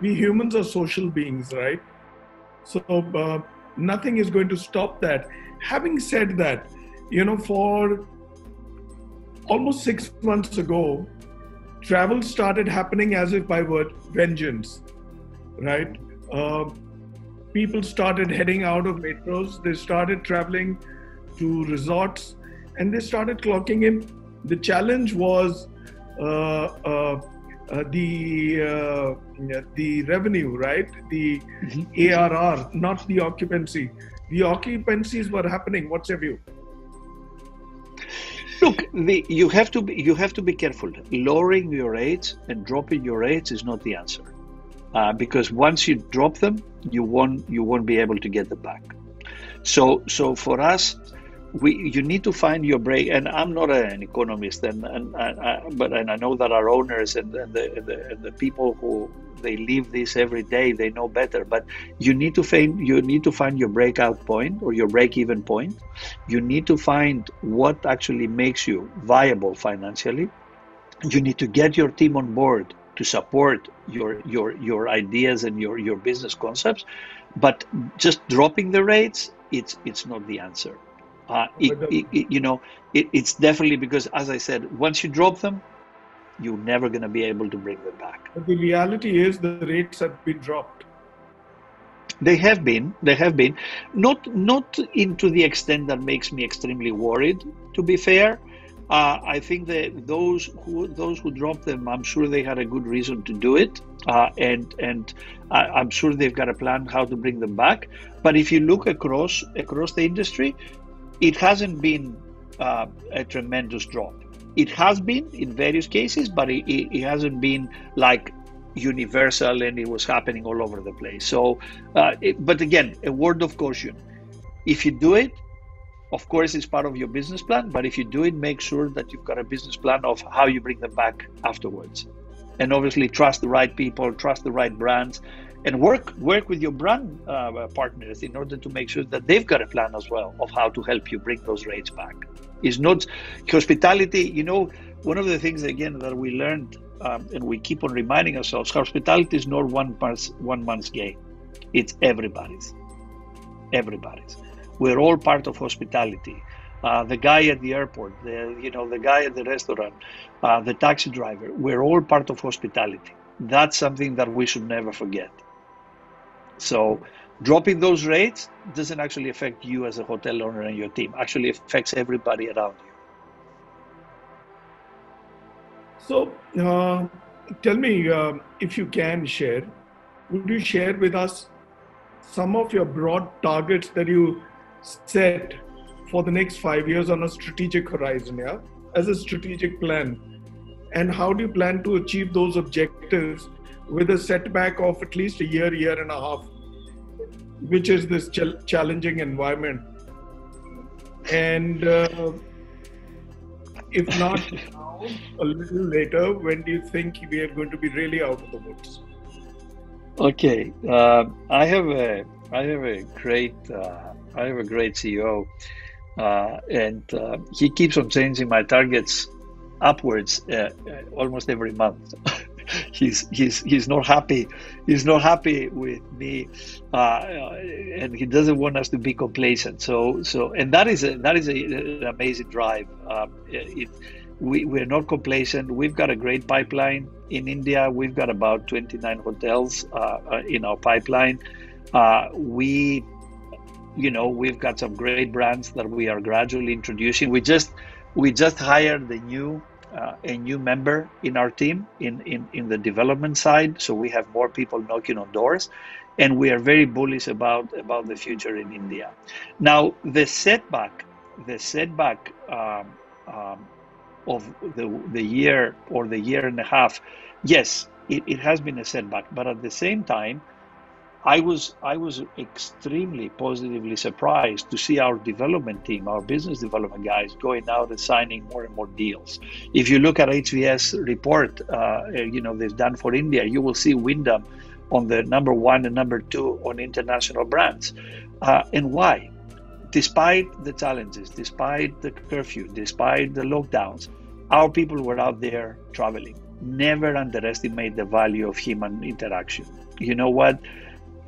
we humans are social beings, right? So nothing is going to stop that. Having said that, for almost 6 months ago, travel started happening as if by vengeance, right? People started heading out of metros, they started traveling to resorts, and they started clocking in. The challenge was the revenue, right? The ARR, not the occupancy. The occupancies were happening. What's your view? Look, you have to be careful. Lowering your rates and dropping your rates is not the answer, because once you drop them, you won't be able to get them back. So for us, you need to find your break. And I'm not an economist, but I know that our owners and the people who they live this every day, they know better. But you need to find your breakout point or your break-even point. You need to find what actually makes you viable financially. You need to get your team on board to support your ideas and your business concepts. But just dropping the rates, it's not the answer. It's definitely, because, as I said, once you drop them, you're never going to be able to bring them back. But the reality is the rates have been dropped. They have been, not into the extent that makes me extremely worried, to be fair. I think that those who dropped them, I'm sure they had a good reason to do it, and I'm sure they've got a plan how to bring them back. But if you look across the industry, it hasn't been a tremendous drop. It has been in various cases, but it hasn't been like universal and it was happening all over the place. So, but again, a word of caution. If you do it, of course, it's part of your business plan, but if you do it, make sure that you've got a business plan of how you bring them back afterwards. And obviously trust the right people, trust the right brands, and work with your brand partners in order to make sure that they've got a plan as well of how to help you bring those rates back. It's not hospitality. One of the things, again, that we learned, and we keep on reminding ourselves, hospitality is not one man's game. It's everybody's. We're all part of hospitality. The guy at the airport, the guy at the restaurant, the taxi driver, we're all part of hospitality. That's something that we should never forget. So dropping those rates doesn't actually affect you as a hotel owner and your team. Actually affects everybody around you. So tell me, if you can share, would you share with us some of your broad targets that you set for the next 5 years on a strategic horizon, as a strategic plan? And how do you plan to achieve those objectives with a setback of at least a year and a half, which is this challenging environment? And if not now, a little later, when do you think we are going to be really out of the woods? Okay, I have a great CEO, and he keeps on changing my targets upwards almost every month. He's not happy. He's not happy with me, and he doesn't want us to be complacent. So, and that is an amazing drive. We're not complacent. We've got a great pipeline in India. We've got about 29 hotels in our pipeline. We've got some great brands that we are gradually introducing. We just hired a new member in our team in the development side, so we have more people knocking on doors, and we are very bullish about the future in India. Now, the setback of the year or the year and a half, yes, it has been a setback, but at the same time, I was extremely positively surprised to see our development team, our business development guys, going out and signing more and more deals. If you look at HVS report, they've done for India, you will see Wyndham on the number 1 and number 2 on international brands. And why? Despite the challenges, despite the curfew, despite the lockdowns, our people were out there traveling. never underestimate the value of human interaction. You know what?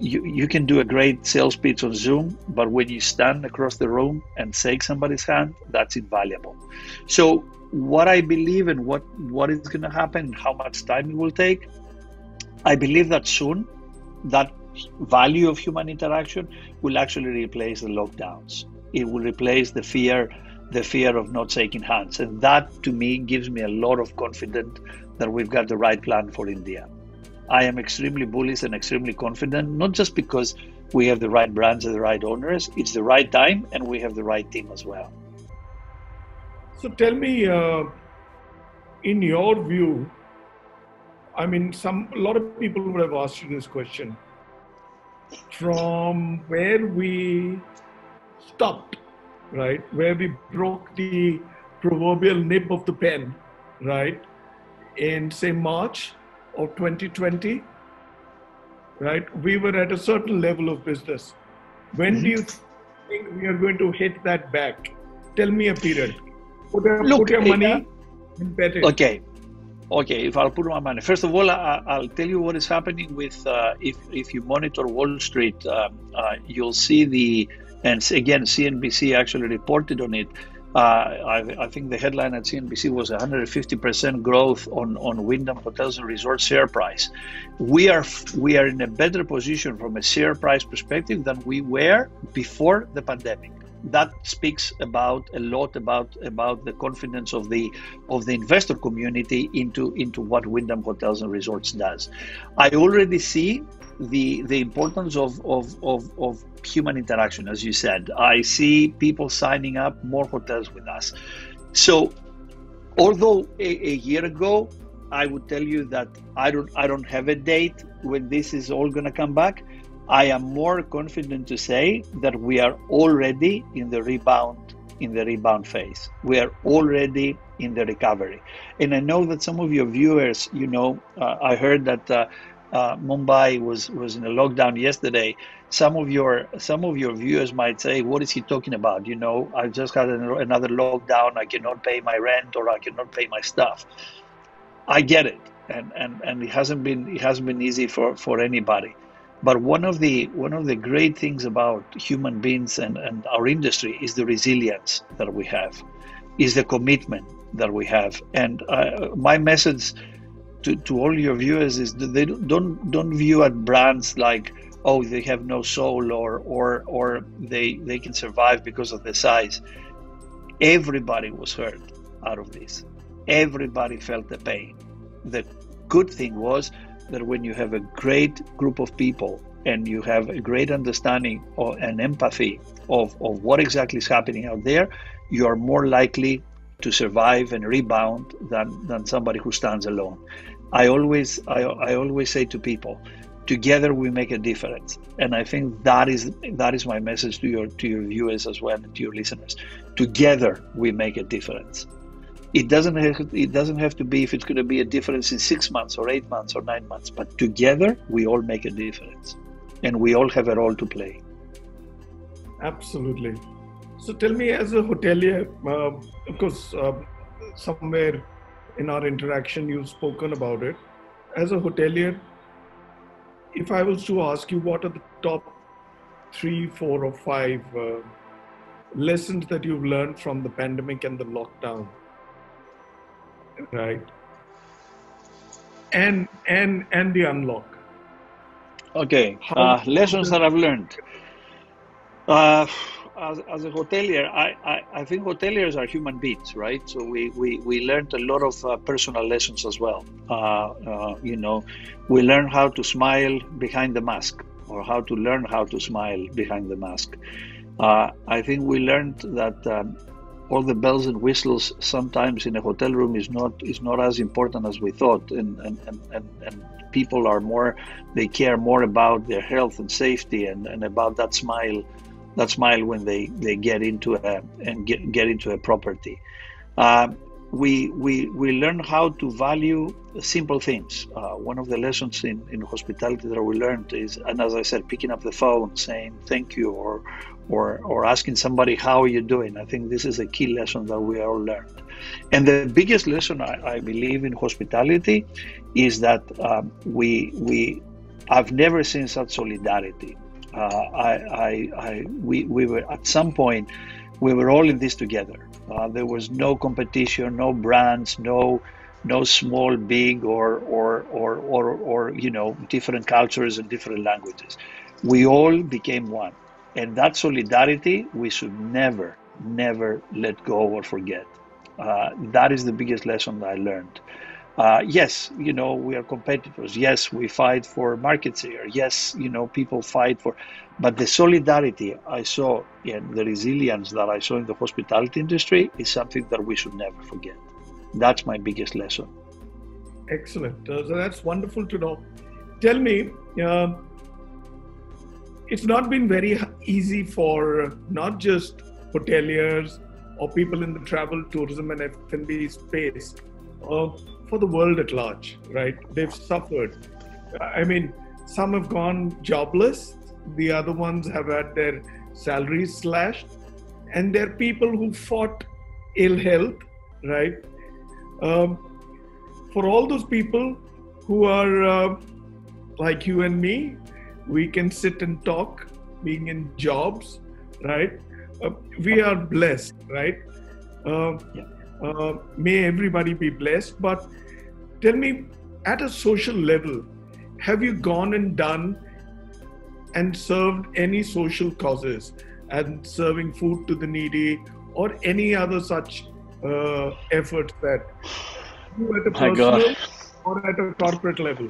You can do a great sales pitch on Zoom, but when you stand across the room and shake somebody's hand, that's invaluable. So what I believe and what is going to happen and how much time it will take, I believe that soon that value of human interaction will actually replace the lockdowns. It will replace the fear of not shaking hands. And that, to me, gives me a lot of confidence that we've got the right plan for India. I am extremely bullish and extremely confident, not just because we have the right brands and the right owners, it's the right time, and we have the right team as well. So tell me, in your view, I mean, a lot of people would have asked you this question. From where we stopped, right, where we broke the proverbial nib of the pen, right, in say March of 2020, right, we were at a certain level of business. When do you think we are going to hit that back? Tell me a period. Put your money and bet it. Okay, if I'll put my money. First of all, I'll tell you what is happening with, if you monitor Wall Street, you'll see and again, CNBC actually reported on it. I think the headline at CNBC was 150% growth on Wyndham Hotels and Resorts share price. We are in a better position from a share price perspective than we were before the pandemic. That speaks a lot about the confidence of the investor community into what Wyndham Hotels and Resorts does. I already see the importance of human interaction, as you said. I see people signing up more hotels with us. So, although a year ago I would tell you that I don't have a date when this is all going to come back, I am more confident to say that we are already in the rebound phase. We are already in the recovery. And I know that some of your viewers, I heard that Mumbai was in a lockdown yesterday. Some of your viewers might say, what is he talking about? I just had another lockdown. I cannot pay my rent or I cannot pay my stuff. I get it. And it hasn't been easy for anybody. But one of the great things about human beings and our industry is the resilience that we have, is the commitment that we have. And my message to all your viewers is that they don't view at brands like, oh, they have no soul or they can survive because of the size. Everybody was hurt out of this. Everybody felt the pain. The good thing was that when you have a great group of people and you have a great understanding and empathy of what exactly is happening out there, you are more likely to survive and rebound than somebody who stands alone. I always say to people, together we make a difference, and I think that is my message to your viewers as well and to your listeners. Together we make a difference. It doesn't have to be if it's going to be a difference in 6 months or 8 months or 9 months, but together we all make a difference, and we all have a role to play. Absolutely. So tell me, as a hotelier, of course, somewhere in our interaction you've spoken about it. As a hotelier, if I was to ask you what are the top 3, 4, or 5 lessons that you've learned from the pandemic and the lockdown, right, and the unlock? Okay, lessons that I've learned. As a hotelier, I think hoteliers are human beings, right? So we learned a lot of personal lessons as well. We learn how to smile behind the mask, or how to learn how to smile behind the mask. I think we learned that all the bells and whistles sometimes in a hotel room is not as important as we thought, and people are they care more about their health and safety and about that smile when they get into a property. we learn how to value simple things. One of the lessons in hospitality that we learned is, and as I said, picking up the phone, saying thank you, or asking somebody, how are you doing? I think this is a key lesson that we all learned. And the biggest lesson I believe in hospitality is that I've never seen such solidarity. We were at some point, we were all in this together. There was no competition, no brands, no small, big, or different cultures and different languages. We all became one, and that solidarity we should never let go or forget. That is the biggest lesson that I learned. Yes, we are competitors. Yes, we fight for market share. Yes, people fight for, but the solidarity I saw and the resilience that I saw in the hospitality industry is something that we should never forget. That's my biggest lesson. Excellent. So that's wonderful to know. Tell me, it's not been very easy for not just hoteliers or people in the travel, tourism and F&B space, for the world at large, right? They've suffered. I mean, some have gone jobless. The other ones have had their salaries slashed. And there are people who fought ill health, right? For all those people who are like you and me, we can sit and talk, being in jobs, right? We are blessed, right? May everybody be blessed. But tell me, at a social level, have you gone and done and served any social causes and serving food to the needy or any other such efforts that you at a personal or at a corporate level?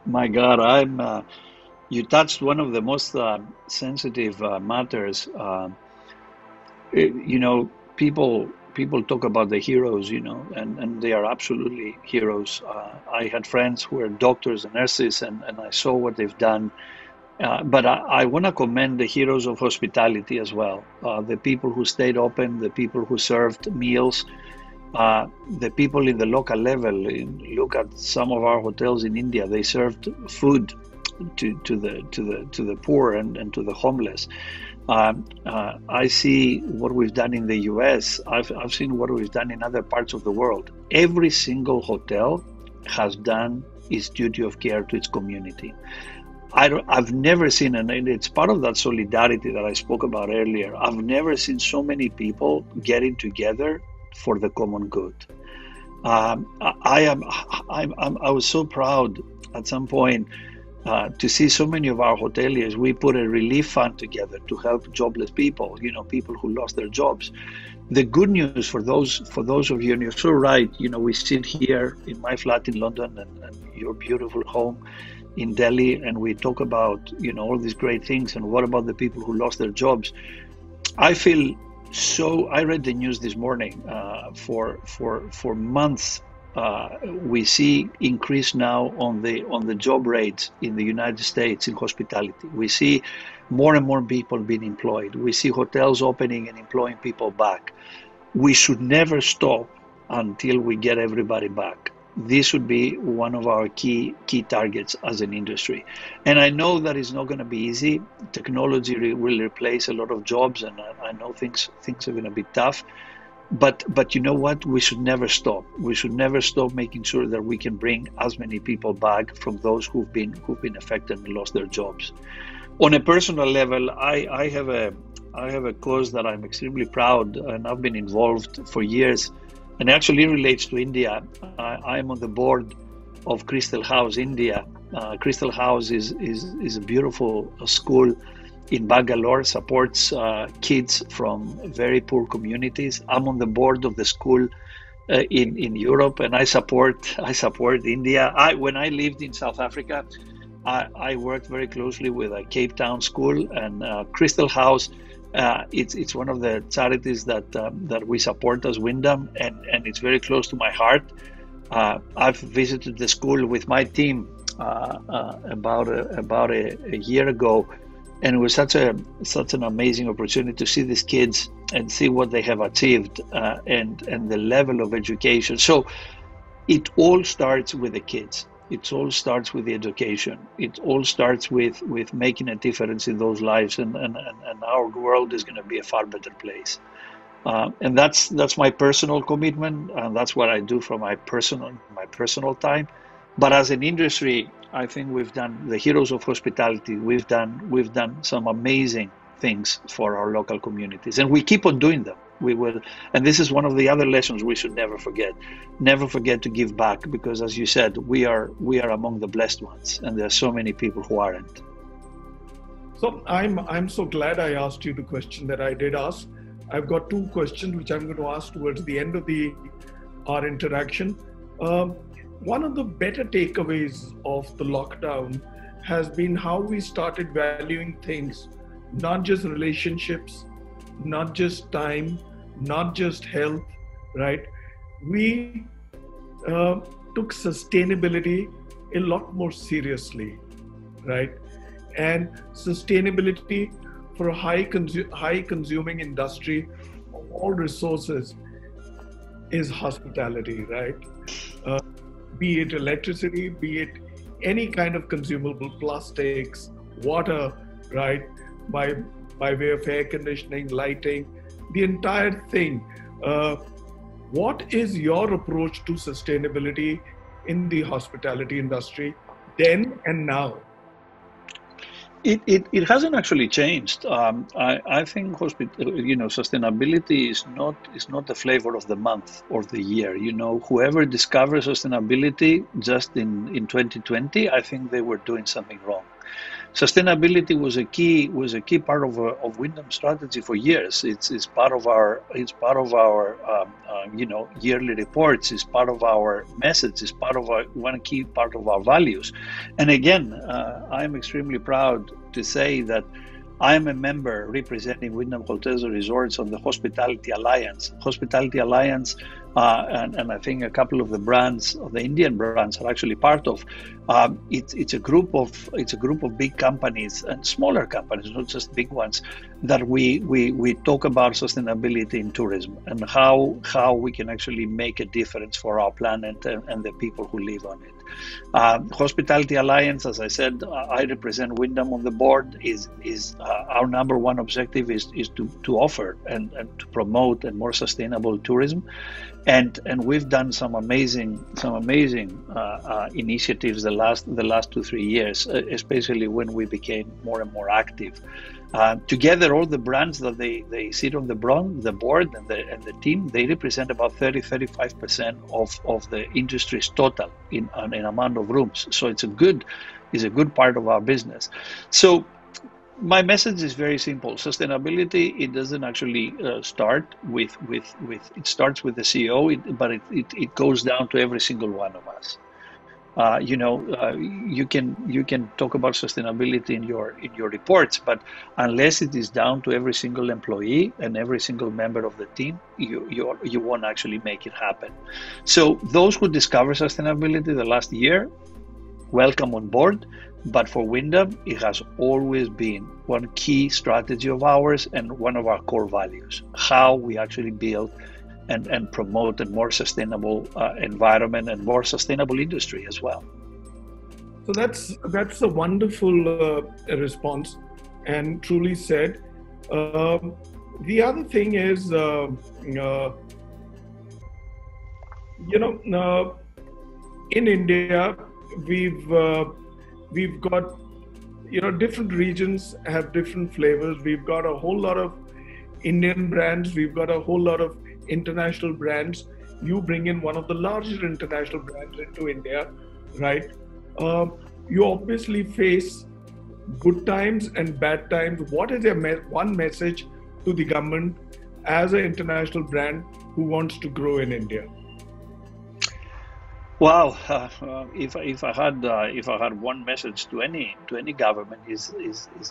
My God, you touched one of the most sensitive matters. People talk about the heroes, and they are absolutely heroes. I had friends who were doctors and nurses, and I saw what they've done. But I want to commend the heroes of hospitality as well. The people who stayed open, the people who served meals, the people in the local level. Look at some of our hotels in India; they served food to the poor and to the homeless. I see what we've done in the US. I've seen what we've done in other parts of the world. Every single hotel has done its duty of care to its community. I've never seen, and it's part of that solidarity that I spoke about earlier, I've never seen so many people getting together for the common good. I was so proud at some point to see so many of our hoteliers. We put a relief fund together to help jobless people, people who lost their jobs. The good news for those of you, and you're so right, we sit here in my flat in London and your beautiful home in Delhi, and we talk about, all these great things. And what about the people who lost their jobs? I feel so. I read the news this morning. For months, we see increase now on the job rates in the United States in hospitality. We see more and more people being employed. We see hotels opening and employing people back. We should never stop until we get everybody back. This would be one of our key targets as an industry. And I know that it's not going to be easy. Technology will replace a lot of jobs, and I know things are going to be tough. But you know what? We should never stop. We should never stop making sure that we can bring as many people back from those who've been affected and lost their jobs. On a personal level, I have a cause that I'm extremely proud, and I've been involved for years. And actually relates to India. I am on the board of Crystal House India. Crystal House is a beautiful school in Bangalore, supports kids from very poor communities. I'm on the board of the school in Europe, and I support India. When I lived in South Africa, I worked very closely with a Cape Town school, and Crystal House. It's one of the charities that we support as Wyndham, and it's very close to my heart. I've visited the school with my team about a year ago, and it was such an amazing opportunity to see these kids and see what they have achieved, and the level of education. So it all starts with the kids. It all starts with the education. It all starts with making a difference in those lives, and our world is going to be a far better place. And that's my personal commitment, and that's what I do for my personal time. But as an industry, I think we've done, the heroes of hospitality. We've done some amazing things for our local communities, and we keep on doing them. We will, and this is one of the other lessons we should never forget. Never forget to give back, because, as you said, we are among the blessed ones, and there are so many people who aren't. So I'm so glad I asked you the question that I did ask. I've got two questions which I'm going to ask towards the end of our interaction. One of the better takeaways of the lockdown has been how we started valuing things, not just relationships, not just time, not just health, right? We took sustainability a lot more seriously, right? And sustainability for a high consuming industry of all resources is hospitality, right? Be it electricity, be it any kind of consumable, plastics, water, right? By way of air conditioning, lighting, the entire thing. What is your approach to sustainability in the hospitality industry then and now? It hasn't actually changed. I think sustainability is not the flavor of the month or the year. Whoever discovers sustainability just in 2020, I think they were doing something wrong. Sustainability was a key part of Wyndham strategy for years. It's part of our yearly reports. It's part of our message. It's part of one key part of our values. And again, I'm extremely proud to say that I am a member representing Wyndham Hotels Resorts on the Hospitality Alliance. Hospitality Alliance, and I think a couple of the brands, of the Indian brands, are actually part of. It's a group of big companies and smaller companies, not just big ones, that we talk about sustainability in tourism and how we can actually make a difference for our planet and the people who live on it. Hospitality Alliance, as I said, I represent Wyndham on the board. Is our number one objective is to offer and to promote a more sustainable tourism, and we've done some amazing initiatives the last 2-3 years, especially when we became more and more active. Together, all the brands that they sit on the board and the team, they represent about 30-35% of the industry's total in amount of rooms. So it's a good part of our business. So my message is very simple. Sustainability, it doesn't actually start with it starts with the CEO, but it goes down to every single one of us. You can talk about sustainability in your reports, but unless it is down to every single employee and every single member of the team, you won't actually make it happen. So those who discover sustainability the last year, welcome on board. But for Wyndham, it has always been one key strategy of ours and one of our core values: how we actually build and promote a more sustainable environment and more sustainable industry as well. So that's a wonderful response, and truly said. The other thing is, in India, we've got, different regions have different flavors. We've got a whole lot of Indian brands. We've got a whole lot of international brands. You bring in one of the largest international brands into India, right? You obviously face good times and bad times. What is your one message to the government as an international brand who wants to grow in India? Wow, if I had one message to any government is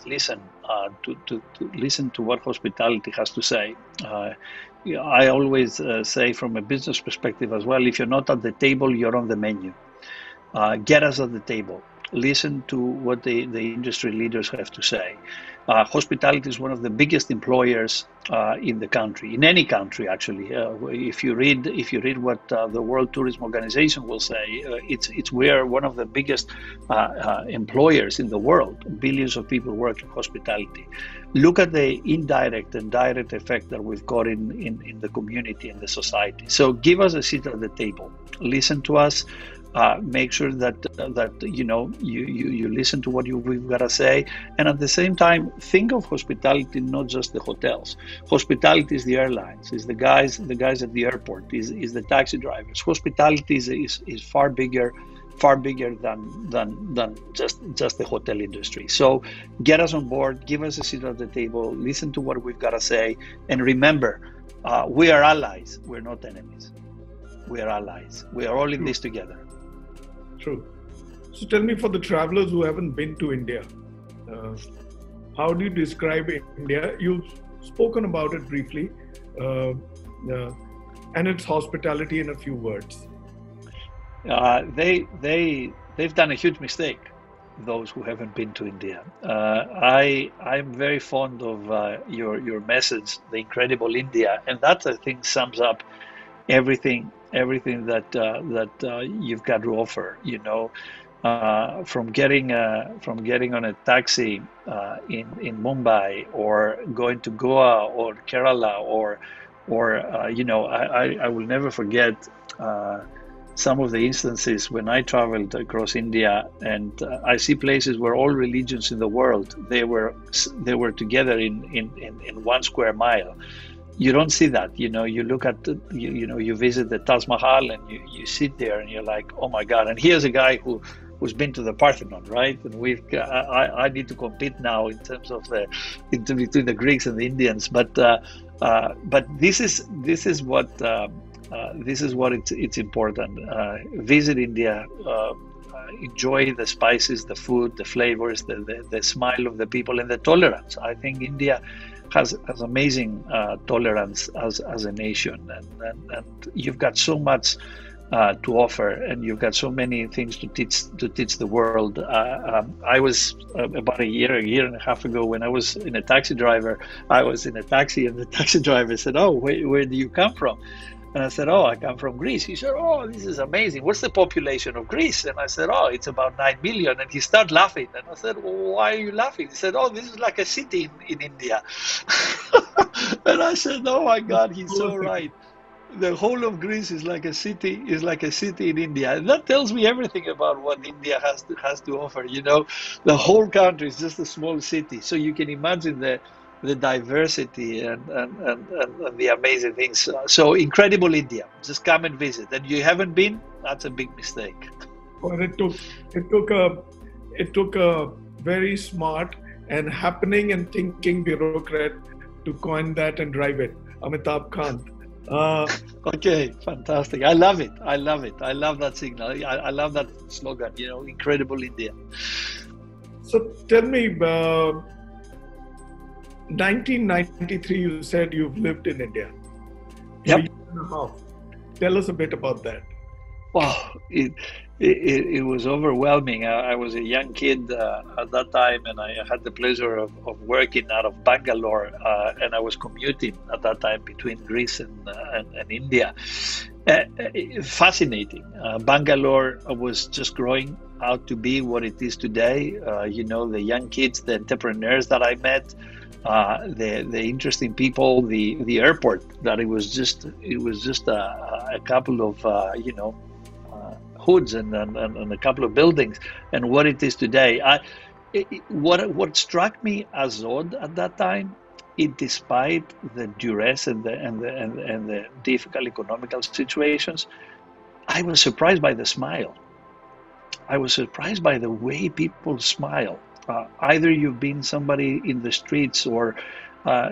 listen to listen to what hospitality has to say. I always say, from a business perspective as well, if you're not at the table, you're on the menu. Get us at the table. Listen to what the industry leaders have to say. Hospitality is one of the biggest employers in the country, in any country actually. If you read what the World Tourism Organization will say, it's we are one of the biggest employers in the world. Billions of people work in hospitality. Look at the indirect and direct effect that we've got in the community and the society. So give us a seat at the table. Listen to us. Make sure that you listen to what we've got to say, and at the same time think of hospitality not just the hotels. Hospitality is the airlines, is the guys at the airport, is the taxi drivers. Hospitality is far bigger than just the hotel industry. So get us on board, give us a seat at the table, listen to what we've got to say, and remember, we are allies. We're not enemies. We are allies. We are all in this together. True. So tell me, for the travelers who haven't been to India, how do you describe India? You've spoken about it briefly, and its hospitality in a few words. They've done a huge mistake, those who haven't been to India. I'm very fond of your message, the incredible India, and that, I think, sums up everything that you've got to offer. From getting on a taxi in Mumbai, or going to Goa or Kerala, or I will never forget some of the instances when I traveled across India, and I see places where all religions in the world they were together in 1 square mile. You don't see that. You look at you visit the Taj Mahal, and you sit there and you're like, oh my God. And here's a guy who's been to the Parthenon, right? And I need to compete now in terms of between the Greeks and the Indians. But this is what it's important. Visit India. Enjoy the spices, the food, the flavors, the smile of the people, and the tolerance. I think India has amazing tolerance as a nation, and you've got so much to offer, and you've got so many things to teach the world. I was about a year and a half ago, when I was in a taxi, and the taxi driver said, "Oh, where do you come from?" And I said, "Oh, I come from Greece." He said, "Oh, this is amazing. What's the population of Greece?" And I said, "Oh, it's about 9 million." And he started laughing. And I said, "Well, why are you laughing?" He said, "Oh, this is like a city in India." And I said, "Oh my God, he's so right. The whole of Greece is like a city in India." And that tells me everything about what India has to offer. The whole country is just a small city. So you can imagine the diversity and the amazing things. So incredible India. Just come and visit. And you haven't been, that's a big mistake. Well, it took a very smart and happening and thinking bureaucrat to coin that and drive it. Amitabh Kant. Okay, fantastic. I love it. I love that signal. I love that slogan, incredible India. So tell me, 1993, you said you've lived in India. Yep. For a year and a half. Tell us a bit about that. Wow, it was overwhelming. I was a young kid at that time, and I had the pleasure of working out of Bangalore, and I was commuting at that time between Greece and India. Fascinating. Bangalore was just growing out to be what it is today. The young kids, the entrepreneurs that I met, the interesting people, the airport, that it was just a couple of hoods and a couple of buildings, and what it is today. What struck me as odd at that time, despite the duress and the difficult economical situations, I was surprised by the smile. I was surprised by the way people smile. Either you've been somebody in the streets or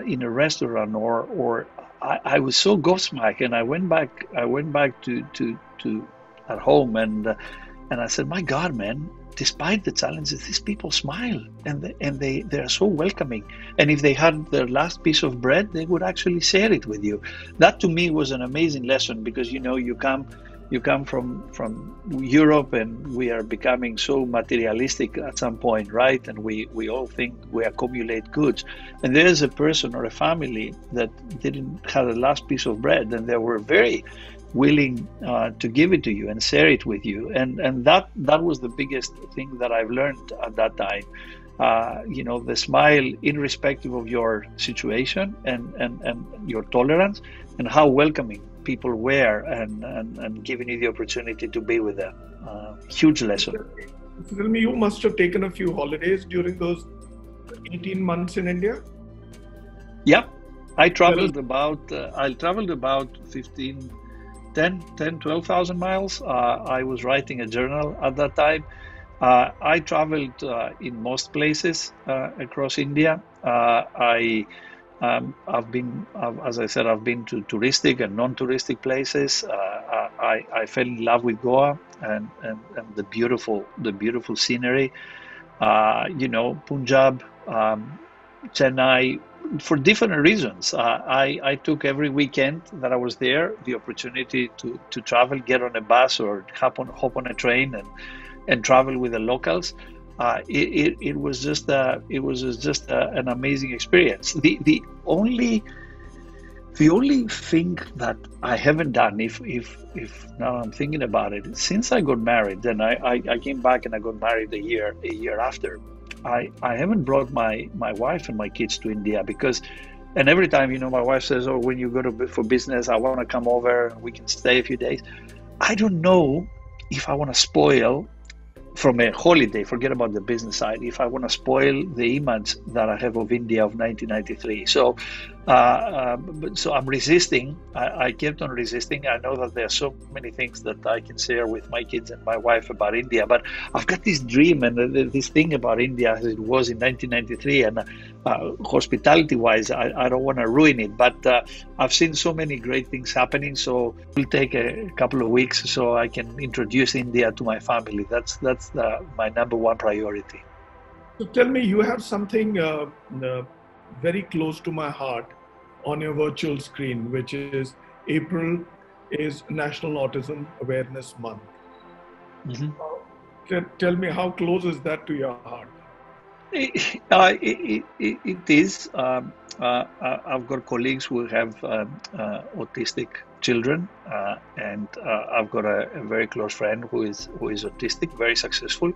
in a restaurant, or I was so gobsmacked, and I went back to at home, and I said, my God, man, despite the challenges, these people smile, and they are so welcoming. And if they had their last piece of bread, they would actually share it with you. That to me was an amazing lesson, because you come You come from Europe, and we are becoming so materialistic at some point, right? And we all think we accumulate goods. And there's a person or a family that didn't have the last piece of bread, and they were very willing to give it to you and share it with you. And that was the biggest thing that I've learned at that time. The smile, irrespective of your situation and your tolerance, and how welcoming people were, and giving you the opportunity to be with them. Huge lesson. Tell me, you must have taken a few holidays during those 18 months in India? Yeah, I traveled about 12,000 miles. I was writing a journal at that time. I traveled in most places across India. I've been, as I said, I've been to touristic and non-touristic places. I fell in love with Goa and the beautiful scenery. Punjab, Chennai, for different reasons. I took every weekend that I was there the opportunity to travel, get on a bus or hop on a train and travel with the locals. It was just an amazing experience. The only thing that I haven't done, if now I'm thinking about it, since I got married, then I came back and I got married a year after. I haven't brought my wife and my kids to India because, and every time my wife says, "Oh, when you go for business, I want to come over and we can stay a few days." I don't know if I want to spoil. From a holiday, forget about the business side, if I want to spoil the image that I have of India of 1993. So I'm resisting. I kept on resisting. I know that there are so many things that I can share with my kids and my wife about India, but I've got this dream and this thing about India as it was in 1993, and hospitality-wise, I don't want to ruin it, but I've seen so many great things happening, so it will take a couple of weeks so I can introduce India to my family. That's my number one priority. So tell me, you have something very close to my heart on your virtual screen, which is April is National Autism Awareness Month. Mm-hmm. Tell me, how close is that to your heart? It is. I've got colleagues who have autistic children, and I've got a very close friend who is autistic, very successful.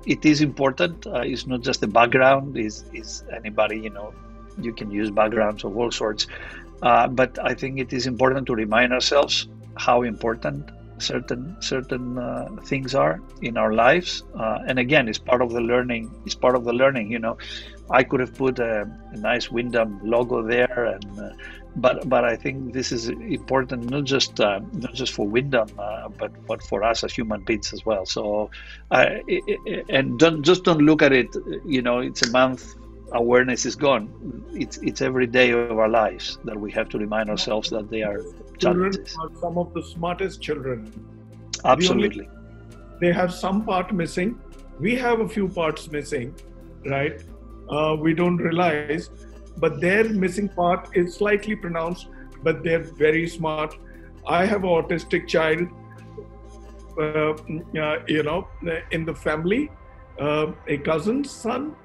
It is important. It's not just a background. Is anybody, you can use backgrounds of all sorts. But I think it is important to remind ourselves how important certain things are in our lives. And again, it's part of the learning. I could have put a nice Wyndham logo there, but I think this is important not just for Wyndham, but for us as human beings as well. So, and don't look at it. It's a month. Awareness is gone. It's every day of our lives that we have to remind ourselves that they are challenges. Children are some of the smartest children. Absolutely. They have some part missing. We have a few parts missing, right? We don't realize, but their missing part is slightly pronounced, but they're very smart. I have an autistic child, in the family, a cousin's son,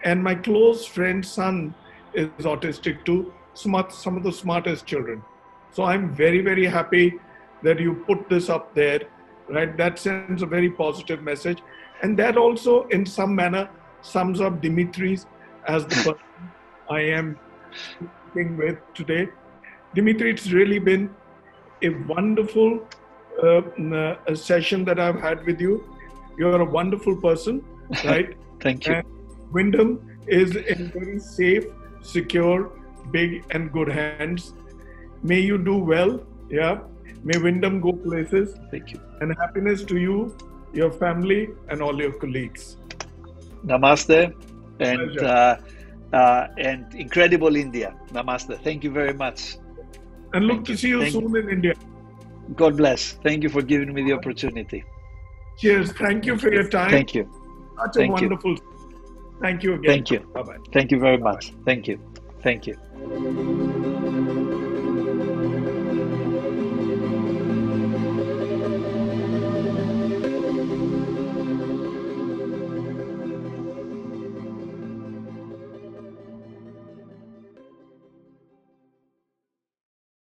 and my close friend's son is autistic too. Some of the smartest children. So I'm very, very happy that you put this up there, right? That sends a very positive message. And that also, in some manner, sums up Dimitris as the person I am speaking with today. Dimitri, it's really been a wonderful session that I've had with you. You're a wonderful person, right? Thank you. And Wyndham is in very safe, secure, big and good hands. May you do well. Yeah. May Wyndham go places. Thank you. And happiness to you, your family, and all your colleagues. Namaste, and incredible India. Namaste. Thank you very much. And look to see you soon in India. God bless. Thank you for giving me the opportunity. Cheers. Thank you for your time. Thank you. Such a wonderful. Thank you again. Thank you. Bye-bye. Thank you very much. Thank you. Thank you.